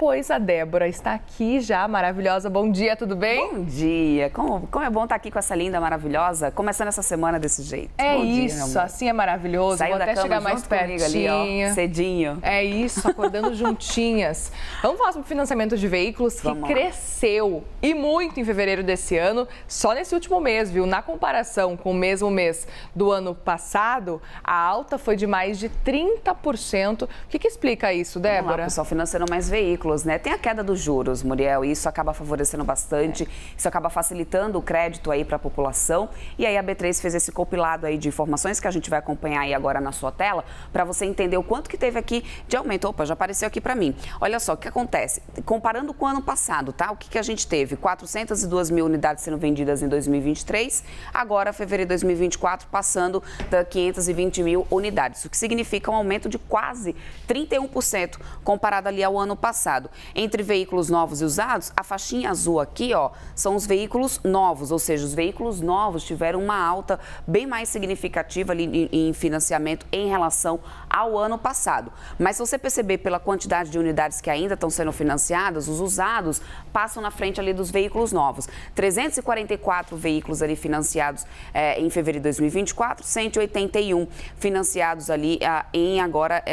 Pois a Débora está aqui já, maravilhosa. Bom dia, tudo bem? Bom dia. Como é bom estar aqui com essa linda, maravilhosa, começando essa semana desse jeito. É Bom dia, isso, assim é maravilhoso. Saiu Vou da até cama chegar mais junto comigo ali, ó, cedinho. É isso, acordando juntinhas. Vamos falar sobre financiamento de veículos que cresceu e muito em fevereiro desse ano, só nesse último mês, viu? Na comparação com o mesmo mês do ano passado, a alta foi de mais de 30%. O que explica isso, Débora? Vamos lá, pessoal, financiando mais veículos, né? Tem a queda dos juros, Muriel, e isso acaba favorecendo bastante, isso acaba facilitando o crédito aí para a população. E aí a B3 fez esse compilado aí de informações que a gente vai acompanhar aí agora na sua tela, para você entender o quanto que teve aqui de aumento. Opa, já apareceu aqui para mim. Olha só, o que acontece? Comparando com o ano passado, tá? O que a gente teve? 402 mil unidades sendo vendidas em 2023, agora fevereiro de 2024 passando da 520 mil unidades, o que significa um aumento de quase 31% comparado ali ao ano passado. Entre veículos novos e usados, a faixinha azul aqui, ó, são os veículos novos, ou seja, os veículos novos tiveram uma alta bem mais significativa ali em financiamento em relação ao ano passado. Mas se você perceber pela quantidade de unidades que ainda estão sendo financiadas, os usados passam na frente ali dos veículos novos. 344 veículos ali financiados em fevereiro de 2024, 181 financiados ali em agora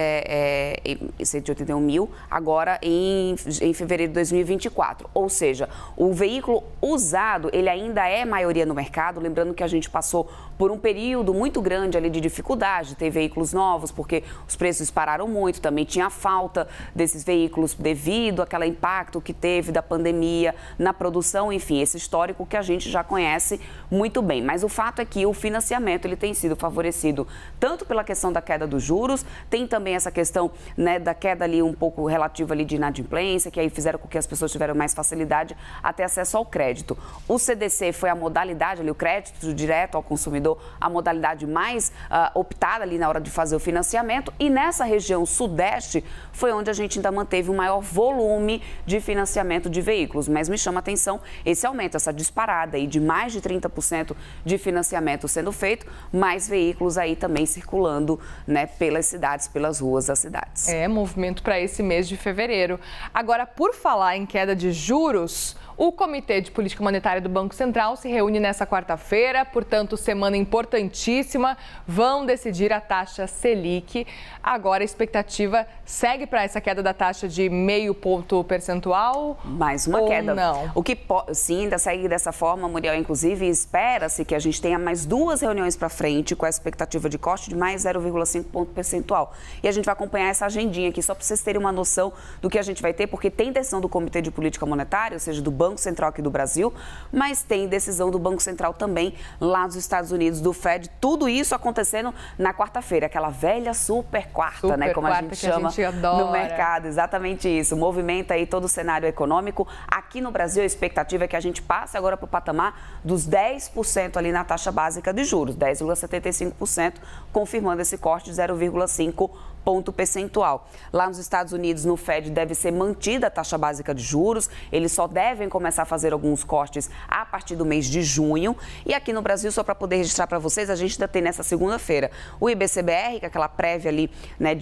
181 mil, agora em fevereiro de 2024. Ou seja, o veículo usado, ele ainda é maioria no mercado, lembrando que a gente passou por um período muito grande ali de dificuldade de ter veículos novos, porque os preços dispararam muito, também tinha falta desses veículos devido àquele impacto que teve da pandemia na produção, enfim, esse histórico que a gente já conhece muito bem. Mas o fato é que o financiamento, ele tem sido favorecido tanto pela questão da queda dos juros, tem também essa questão, né, da queda ali um pouco relativa ali de inadimplência, que aí fizeram com que as pessoas tiveram mais facilidade a ter acesso ao crédito. O CDC foi a modalidade ali, o crédito direto ao consumidor, a modalidade mais optada ali na hora de fazer o financiamento, e nessa região sudeste foi onde a gente ainda manteve o maior volume de financiamento de veículos. Mas me chama a atenção esse aumento, essa disparada aí de mais de 30% de financiamento sendo feito, mais veículos aí também circulando, né, pelas cidades, pelas ruas das cidades. É, movimento para esse mês de fevereiro. Agora, por falar em queda de juros, o Comitê de Política Monetária do Banco Central se reúne nessa quarta-feira, portanto, semana importantíssima. Vão decidir a taxa Selic. Agora, a expectativa segue para essa queda da taxa de 0,5 ponto percentual? Mais uma queda. Não? O que sim, ainda segue dessa forma, Muriel. Inclusive, espera-se que a gente tenha mais 2 reuniões para frente com a expectativa de corte de mais 0,5 ponto percentual. E a gente vai acompanhar essa agendinha aqui, só para vocês terem uma noção do que a gente vai ter, porque tem decisão do Comitê de Política Monetária, ou seja, do Banco Central aqui do Brasil, mas tem decisão do Banco Central também lá nos Estados Unidos, do Fed. Tudo isso acontecendo na quarta-feira, aquela velha super quarta, né? Como a gente chama no mercado. Exatamente isso. Movimenta aí todo o cenário econômico. Aqui no Brasil, a expectativa é que a gente passe agora para o patamar dos 10% ali na taxa básica de juros, 10,75%, confirmando esse corte de 0,5 ponto percentual. Lá nos Estados Unidos, no Fed, deve ser mantida a taxa básica de juros. Eles só devem começar a fazer alguns cortes a partir do mês de junho. E aqui no Brasil, só para poder registrar para vocês, a gente ainda tem nessa segunda-feira o IBCBR, que é aquela prévia ali, né,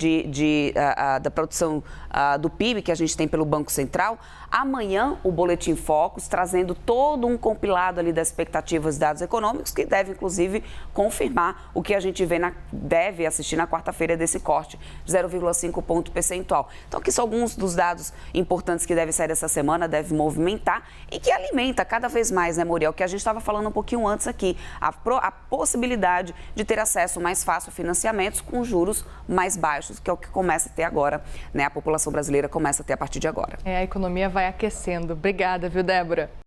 da produção do PIB que a gente tem pelo Banco Central. Amanhã, o Boletim Focus, trazendo todo um compilado ali das expectativas de dados econômicos, que deve, inclusive, confirmar o que a gente deve assistir na quarta-feira desse corte de 0,5 ponto percentual. Então, aqui são alguns dos dados importantes que devem sair essa semana, deve movimentar e que alimenta cada vez mais, né, Muriel, que a gente estava falando um pouquinho antes aqui, a possibilidade de ter acesso mais fácil a financiamentos com juros mais baixos, que é o que começa a ter agora, né, a população brasileira começa a ter a partir de agora. A economia vai aquecendo. Obrigada, viu, Débora?